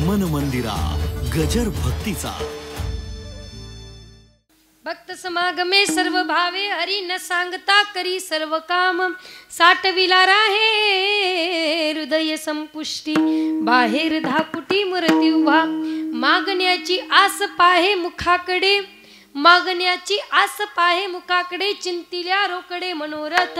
मन मंदिरा गजर भक्तीचा। भक्त समागमे सर्व भावे हरी न सांगता करी सर्व काम साठविला राहे हृदय संपुष्टी बाहेर धाकुटी मूर्ती उभा मागण्याची आस पाहे मुखाकडे मागण्याची आस पाहे मुखाकडे चिंतिल्या रोकडे मनोरथ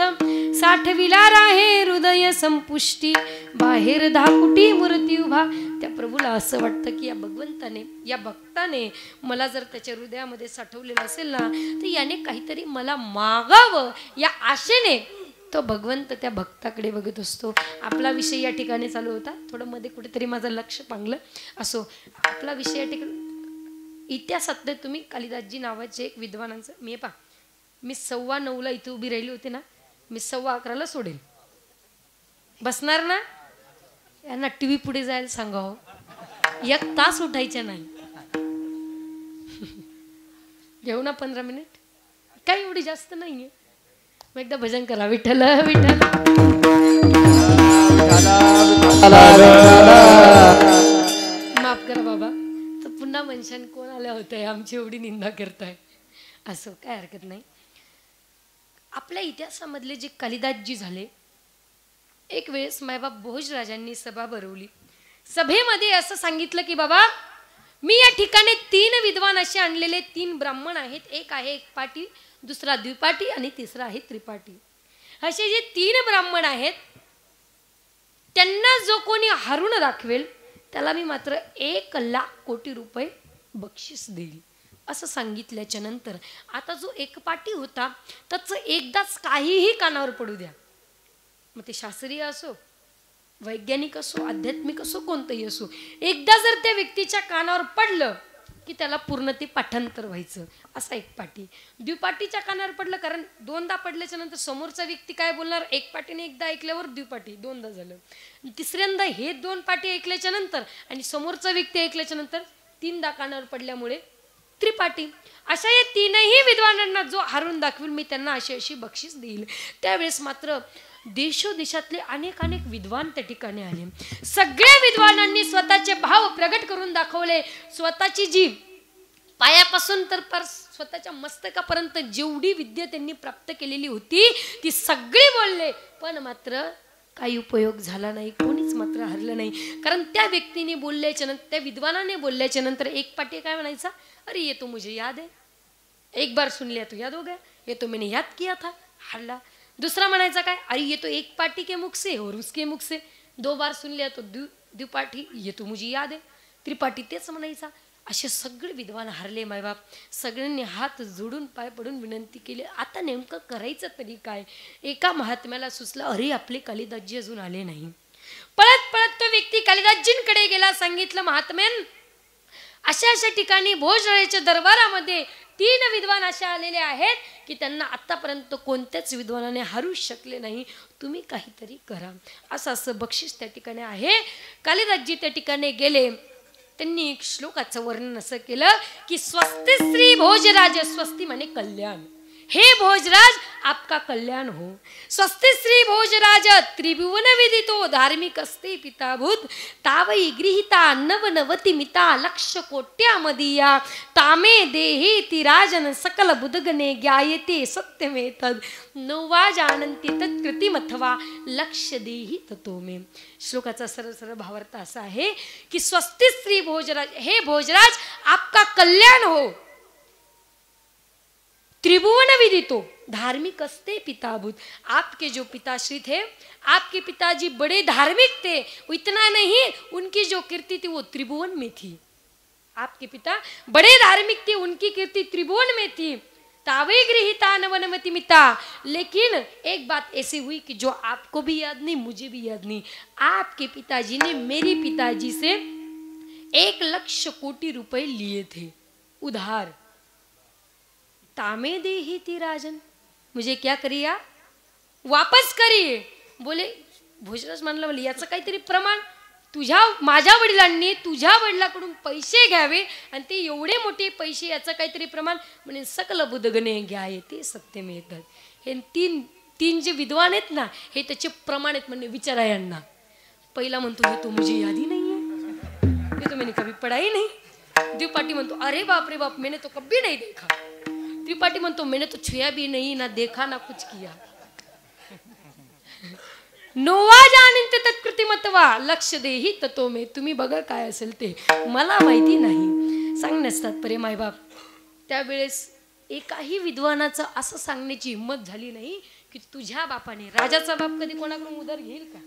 साठविला राहे हृदय संपुष्टी बाहेर धाकुटी मूर्ती उभा। त्या प्रभूला असं वाटतं की या भगवंताने या भक्ताने मला जर त्याच्या हृदयामध्ये साठवलेलं असेल ना तर याने काहीतरी मला मागावं या आशेने तो भगवंत त्या भक्ताकडे बघत असतो। आपला विषय या ठिकाणी चालू होता, थोडं मध्ये कुठेतरी माझं लक्ष पांगलं असो। आपला विषय या ठिकाणी इतिहासातले तुम्ही कालिदासजी नावाचे एक विद्वानांचं मी 9:15 इथे उभी राहिली होती ना, मी 11:15 सोडेल। बसणार ना? यांना टीव्ही पुढे जायला सांगावं, 1 तास उठायच्या नाही। घेऊ ना 15 मिनिट, काही एवढी जास्त नाहीये। मग एकदा भजन करा, विठ्ठल विठ्ठल माफ करा बाबा, तर पुन्हा मनशान कोण आल्या होत्या आमची एवढी निंदा करताय, असं काय हरकत नाही। आपल्या इतिहासामधले जे कालिदासजी झाले, एक वेळेस मायबाप भोजराजांनी सभा भरवली। सभेमध्ये असं सांगितलं की बाबा मी या ठिकाणी 3 विद्वान असे आणलेले, 3 ब्राह्मण आहेत, एक आहे एकपाटी, दुसरा द्विपाटी आणि तिसरा आहे त्रिपाटी। असे जे 3 ब्राह्मण आहेत त्यांना जो कोणी हारून दाखवेल त्याला मी मात्र 1,00,00,000 रुपये बक्षीस देईल असं सांगितल्याच्या नंतर आता जो एकपाटी होता त्याचं एकदाच काहीही कानावर पडू द्या, मग ते शास्त्रीय असो वैज्ञानिक असो आध्यात्मिक असो कोणतंही असो, एकदा जर त्या व्यक्तीच्या कानावर पडलं की त्याला पूर्ण ते पाठांतर व्हायचं। असा एकपाटी। द्विपाटीच्या कानावर पडलं, कारण 2दा पडल्याच्या नंतर समोरचा व्यक्ती काय बोलणार, एकपाटीने एकदा ऐकल्यावर द्विपाटी 2दा झालं, तिसऱ्यांदा हे 2 पाटी ऐकल्याच्या नंतर आणि समोरचा व्यक्ती ऐकल्याच्या नंतर 3दा कानावर पडल्यामुळे त्रिपाटी। अशा या 3ही विद्वानांना जो हारून दाखवेल मी त्यांना अशी बक्षीस देईल। त्यावेळेस मात्र देशोदेशातले अनेक विद्वान त्या ठिकाणी आले। सगळ्या विद्वानांनी स्वतःचे भाव प्रगट करून दाखवले। स्वतःची जी पायापासून तर स्वतःच्या मस्तकापर्यंत जेवढी विद्या त्यांनी प्राप्त केलेली होती ती सगळी बोलले, पण मात्र काही उपयोग झाला नाही, कोणीच मात्र हरलं नाही। कारण त्या व्यक्तीने बोलल्याच्या नंतर, त्या विद्वानाने बोलल्याच्या नंतर एक पाटी काय म्हणायचा, अरे ये तो मुझे याद है, एक बार सुन लिया तो याद हो गया, ये तो मैंने याद किया था, हरला। दूसरा म्हणायचा काय, अरे ये तो एक पाटी के मुख से और उसके मुख से 2 बार सुन लिया तो द्विपाठी, ये तो मुझे याद है, त्रिपाठी तेच म्हणायचा। असे सगळे विद्वान हरले मायबाप। सगळ्यांनी हात जोडून पाय पडून विनंती केली, आता नेमकं करायचं तरी काय। एका महात्म्याला सुचलं, अरे आपले कालिदासजी अजून आले नाही। पळत पळत तो व्यक्ती कालिदासजींकडे गेला, सांगितलं महात्म्यान अशा ठिकाणी भोजराजाच्या दरबारामध्ये 3 विद्वान असे आलेले आहेत की त्यांना आतापर्यंत कोणत्याच विद्वानाने हरू शकले नाही, तुम्ही काहीतरी करा। असं बक्षीस त्या ठिकाणी आहे। कालिदासजी त्या ठिकाणी गेले, त्यांनी एक श्लोकाचं वर्णन असं केलं की स्वस्ति श्री भोजराज, स्वस्ति माने कल्याण, हे भोजराज आपका कल्याण हो। स्वस्ति श्री भोजराज त्रिभुवन विदितो धार्मिक अस्ते पिताभूत तावई गृहीता नवनवति मिता लक्ष कोट्या मदीया तामे देहे तिराजन सकल बुधगणे ज्ञायते सत्यमेतद नवा जानन्ति तत्कृतिमथवा लक्ष देहि ततो मे। श्लोकाचा सरळ भावार्थ असा आहे की स्वस्ति श्री भोजराज, हे भोजराज आपका कल्याण हो। त्रिभुवन विदितो धार्मिक अस्ते पिताभूत, आपके जो पिताश्री थे, आपके पिताजी बड़े धार्मिक थे, इतना नहीं उनकी जो कीर्ति थी वो त्रिभुवन में थी। आपके पिता बड़े धार्मिक थे, उनकी कीर्ति त्रिभुवन में थी। तावे गृहीता नवनवति मिता, लेकिन एक बात ऐसी हुई कि जो आपको भी याद नहीं मुझे भी याद नहीं, आपके पिताजी ने मेरे पिताजी से 1,00,00,000 रुपए लिए थे उधार। तामे देहि ती राजन, मुझे क्या करिए वापस करिए। बोले भोजराज म्हणलं, बोले याचं काहीतरी प्रमाण, तुझ्या माझ्या वडिलांनी तुझ्या वडिलाकडून पैसे घ्यावे आणि ते एवढे मोठे पैसे, याचं काहीतरी प्रमाण। म्हणजे सकल बुधगणे घ्याये ते सत्यम येतात। हे 3 जे विद्वान आहेत ना, हे त्याचे प्रमाण आहेत, म्हणजे विचारा यांना। पहिला म्हणतो हे तो मुझे यादी नाहीये, ये तो मैंने कभी पढ़ा ही नहीं. द्विपाठी म्हणतो अरे बाप रे बाप मैंने तो कभी नहीं देखा. त्रिपाठी म्हणतो मैंने तो छुआ भी नहीं ना देखा ना कुछ किया. नोवा जाणते तत्कृतिमत्वा लक्ष देही ततो मे. तुम्ही बघा काय असेल ते मला माहिती नाही. सांगण्यास तात्पर्य मायबाप त्यावेळेस एकाही विद्वानाचं असं सांगण्याची हिंमत झाली नाही की तुझ्या बापाने. राजाचा बाप कधी कोणाकडून उधार घेईल का?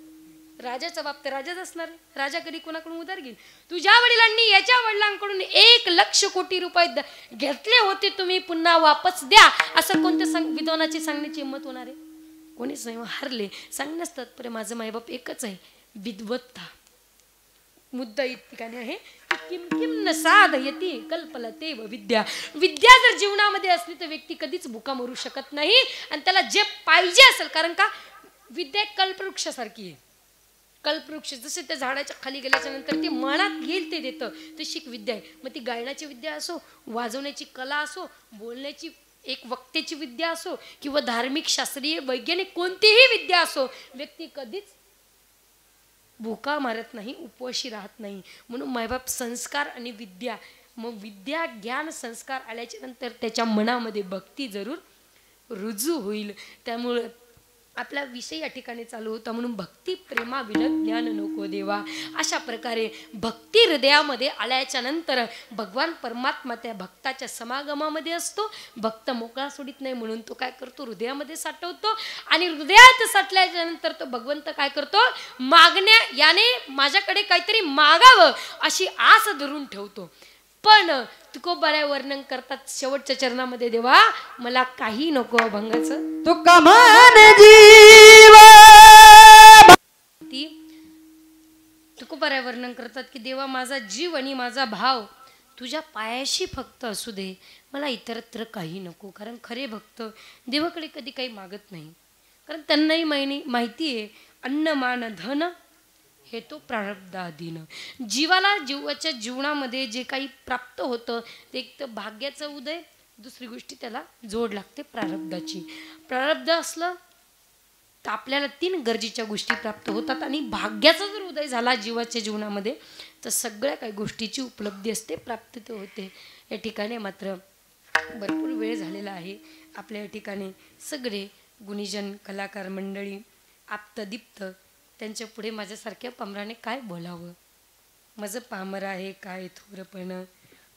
राजाचा बाप तर राजाच असणार. राजा कधी कोणाकडून उधार घेईल? तुझ्या वडिलांनी याच्या वडिलांकडून 1,00,000 कोटी रुपये घेतले होते, तुम्ही पुन्हा वापस द्या, असं कोणत्या विद्वानाची सांगण्याची हिंमत होणार आहे? कोणीच नाही. हरले. सांगण्यास तात्पर्य माझं मायबाप एकच आहे, विद्वत्ता. मुद्दा ठिकाणी आहे किम किम न साधयती कल्पलते व विद्या. विद्या जर जीवनामध्ये असली तर व्यक्ती कधीच भुका मरू शकत नाही आणि त्याला जे पाहिजे असेल. कारण का विद्या कल्पवृक्षासारखी आहे. कल्पवृक्ष जसे त्या झाडाच्या खाली गेल्याच्या नंतर ते मनात येईल ते देतं, तशी एक विद्या आहे. मग ती गायनाची विद्या असो, वाजवण्याची कला असो, बोलण्याची एक वक्त्याची विद्या असो किंवा धार्मिक शास्त्रीय वैज्ञानिक कोणतीही विद्या असो, व्यक्ती कधीच भुका मारत नाही, उपवाशी राहत नाही. म्हणून मायबाप संस्कार आणि विद्या, मग विद्या ज्ञान संस्कार आल्याच्या नंतर त्याच्या मनामध्ये भक्ती जरूर रुजू होईल. त्यामुळे आपला विषय या ठिकाणी चालू होता म्हणून भक्ती प्रेमा विन ज्ञान नको देवा. अशा प्रकारे भक्ती हृदयामध्ये आल्याच्या नंतर भगवान परमात्मा त्या भक्ताच्या समागमामध्ये असतो. भक्त मोकळा सोडित नाही म्हणून तो काय करतो, हृदयामध्ये साठवतो आणि हृदयात साठल्याच्या नंतर तो भगवंत काय करतो, मागण्या याने माझ्याकडे काहीतरी मागावं अशी आस धरून ठेवतो. पण तुकोबाराय वर्णन करतात शेवटच्या चरणामध्ये, देवा मला काही नको अभंगाचं तुका मान जीव. ती तुकोबाराय वर्णन करतात की देवा माझा जीव आणि माझा भाव तुझ्या पायाशी फक्त असू दे, मला इतरत्र काही नको. कारण खरे भक्त देवाकडे कधी काही मागत नाही. कारण त्यांनाही माहिती आहे अन्न मान धन हे तो प्रारब्धाधीन. जीवाला जीवाच्या जीवनामध्ये जे काही प्राप्त होतं ते एक तर भाग्याचा उदय, दुसरी गोष्टी त्याला जोड लागते प्रारब्धाची. प्रारब्ध असलं तर आपल्याला 3 गरजेच्या गोष्टी प्राप्त होतात आणि भाग्याचा जर उदय झाला जीवाच्या जीवनामध्ये तर सगळ्या काही गोष्टीची उपलब्धी असते, प्राप्ती होते. या ठिकाणी मात्र भरपूर वेळ झालेला आहे. आपल्या या ठिकाणी सगळे गुणीजन कलाकार मंडळी आप्तदीप्त, त्यांच्या पुढे माझ्यासारख्या पामराने काय बोलावं. माझं पामर आहे काय थोरपण,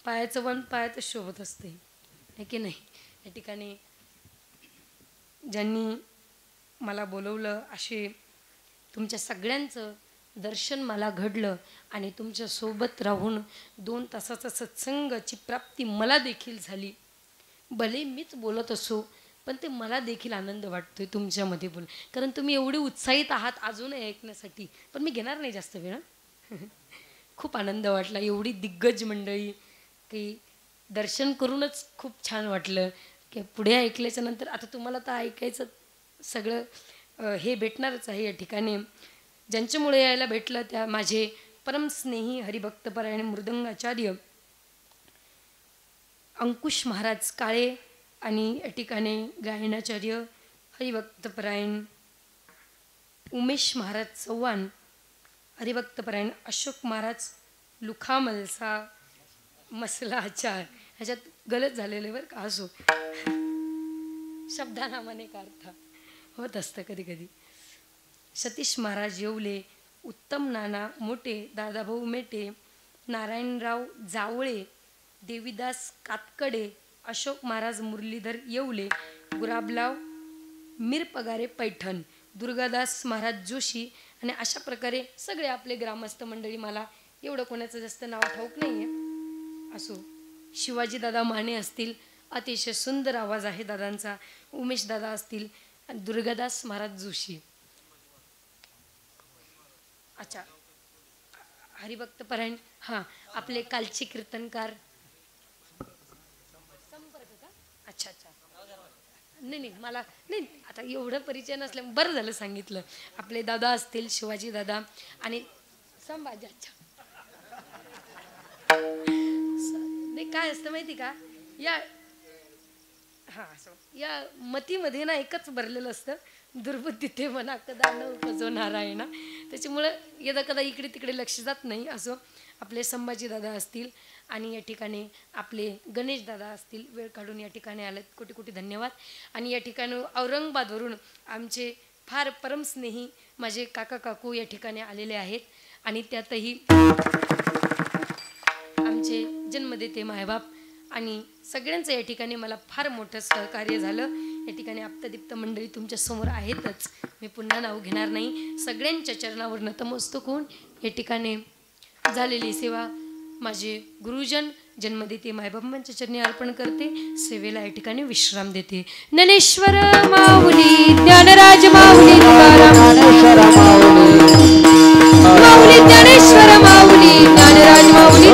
पायाचं वन पायातच शोभत असते आहे की नाही. या ठिकाणी ज्यांनी मला बोलवलं असे तुमच्या सगळ्यांचं दर्शन मला घडलं आणि तुमच्या सोबत राहून 2 तासाचा सत्संगाची प्राप्ती मला देखील झाली. भले मीच बोलत असो पण ते मला देखील आनंद वाटतोय तुमच्यामध्ये बोल, कारण तुम्ही एवढे उत्साहित आहात अजूनही ऐकण्यासाठी. पण मी घेणार नाही जास्त वेळ. खूप आनंद वाटला, एवढी दिग्गज मंडळी की दर्शन करूनच खूप छान वाटलं. की पुढे ऐकल्याच्या नंतर आता तुम्हाला तर ऐकायचं सगळं हे भेटणारच आहे. या ठिकाणी ज्यांच्यामुळे यायला भेटलं त्या माझे परमस्नेही हरिभक्तपरायण मृदंगाचार्य अंकुश महाराज काळे आणि या ठिकाणी गायनाचार्य हरिभक्तपरायण उमेश महाराज चव्हाण, हरिभक्तपरायण अशोक महाराज लुखामलसा मसलाचार. ह्याच्यात गलत झालेले बरं का, असो शब्दानामाने का अर्थ होत असतं कधी कधी. सतीश महाराज येवले, उत्तम नाना मोठे, दादाभाऊ मेटे, नारायणराव जावळे, देवीदास कातकडे, अशोक महाराज मुरलीधर येवले, गुलाबराव मिरपगारे पैठण, दुर्गादास महाराज जोशी आणि अशा प्रकारे सगळे आपले ग्रामस्थ मंडळी. मला एवढं कोणाचं जास्त नाव ठाऊक नाही आहे. असो शिवाजी दादा माने असतील, अतिशय सुंदर आवाज आहे दादांचा. उमेश दादा असतील आणि दुर्गादास महाराज जोशी. अच्छा हरिभक्तपरायण हां आपले कालचे कीर्तनकार. अच्छा अच्छा नाही नाही मला नाही आता एवढं परिचय नसल्या बरं झालं सांगितलं. आपले दादा असतील शिवाजी दादा आणि संभाजी. अच्छा नाही काय असतं माहिती का, या हा या मतीमध्ये ना एकच भरलेलं असतं, दुर्बुद्धी ते मना कदा न उपजो नारायणा. त्याच्यामुळं यदा कदा इकडे तिकडे लक्ष जात नाही. असो, आपले संभाजी दादा असतील आणि या ठिकाणी आपले गणेश दादा असतील, वेळ काढून या ठिकाणी आलेत, कोटी कोटी धन्यवाद. आणि या ठिकाणी औरंगाबादवरून आमचे फार परमस्नेही माझे काका काकू या ठिकाणी आलेले आहेत. आणि त्यातही आमचे जन्मदेते मायबाप आणि सगळ्यांचं या ठिकाणी मला फार मोठं सहकार्य झालं. या ठिकाणी आप्तदीप्त मंडळी तुमच्या समोर आहेतच, मी पुन्हा नाव घेणार नाही. सगळ्यांच्या चरणावर नतमस्तक होऊन या ठिकाणी झालेली सेवा माझे गुरुजन जन्मदेते मायबाबांच्या चरणी अर्पण करते. सेवेला या ठिकाणी विश्राम देते. ज्ञानेश्वर माऊली, ज्ञानराज माऊली, ज्ञानेश्वर माऊली, ज्ञानेश्वर माऊली, ज्ञानराज माऊली,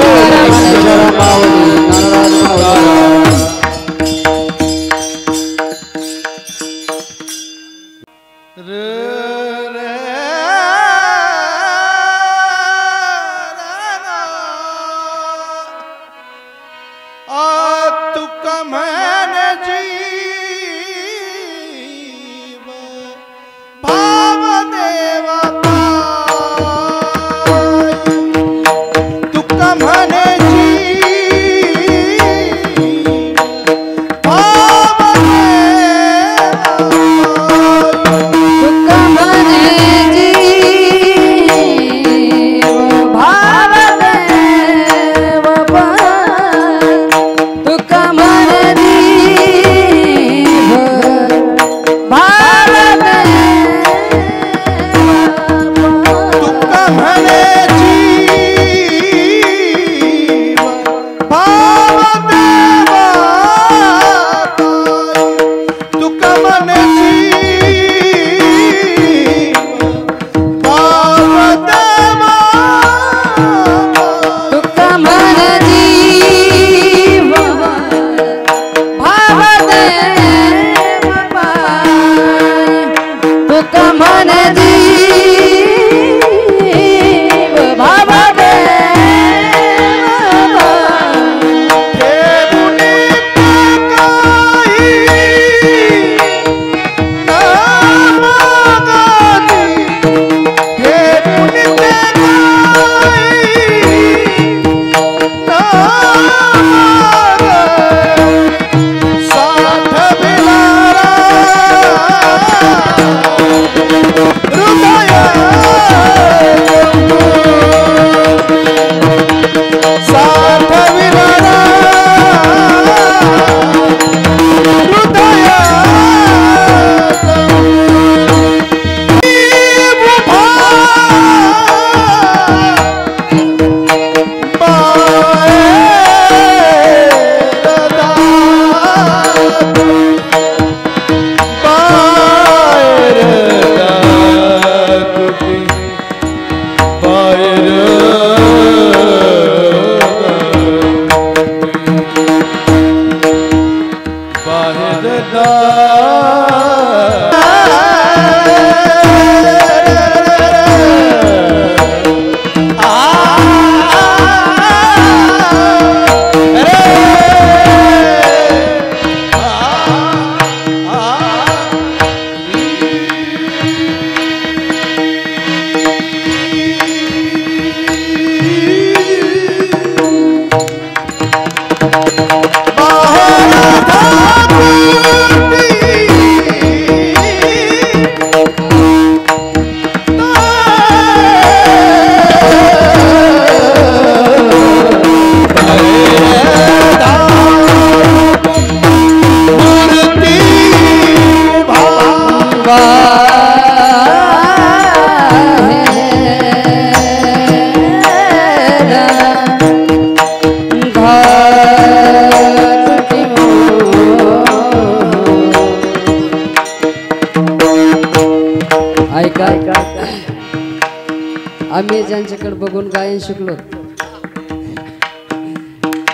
आम्ही ज्यांच्याकडे बघून गायन शिकलो,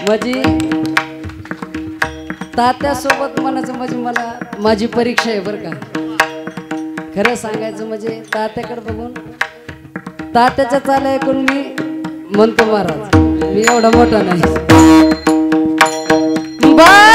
माझी तात्यासोबत म्हणायचं म्हणजे मला माझी परीक्षा आहे बरं का. खरं सांगायचं म्हणजे तात्याकडे बघून तात्याच्या चाल ऐकून मी म्हणतो महाराज मी एवढा मोठा नाही. बाय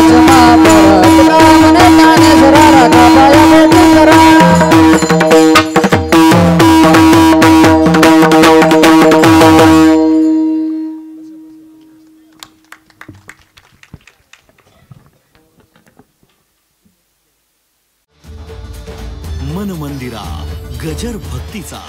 देवाचे महापौर तुला म्हणे ज्ञानेश्वरा राधा पाया भेटी करा मन मंदिरा गजर भक्तीचा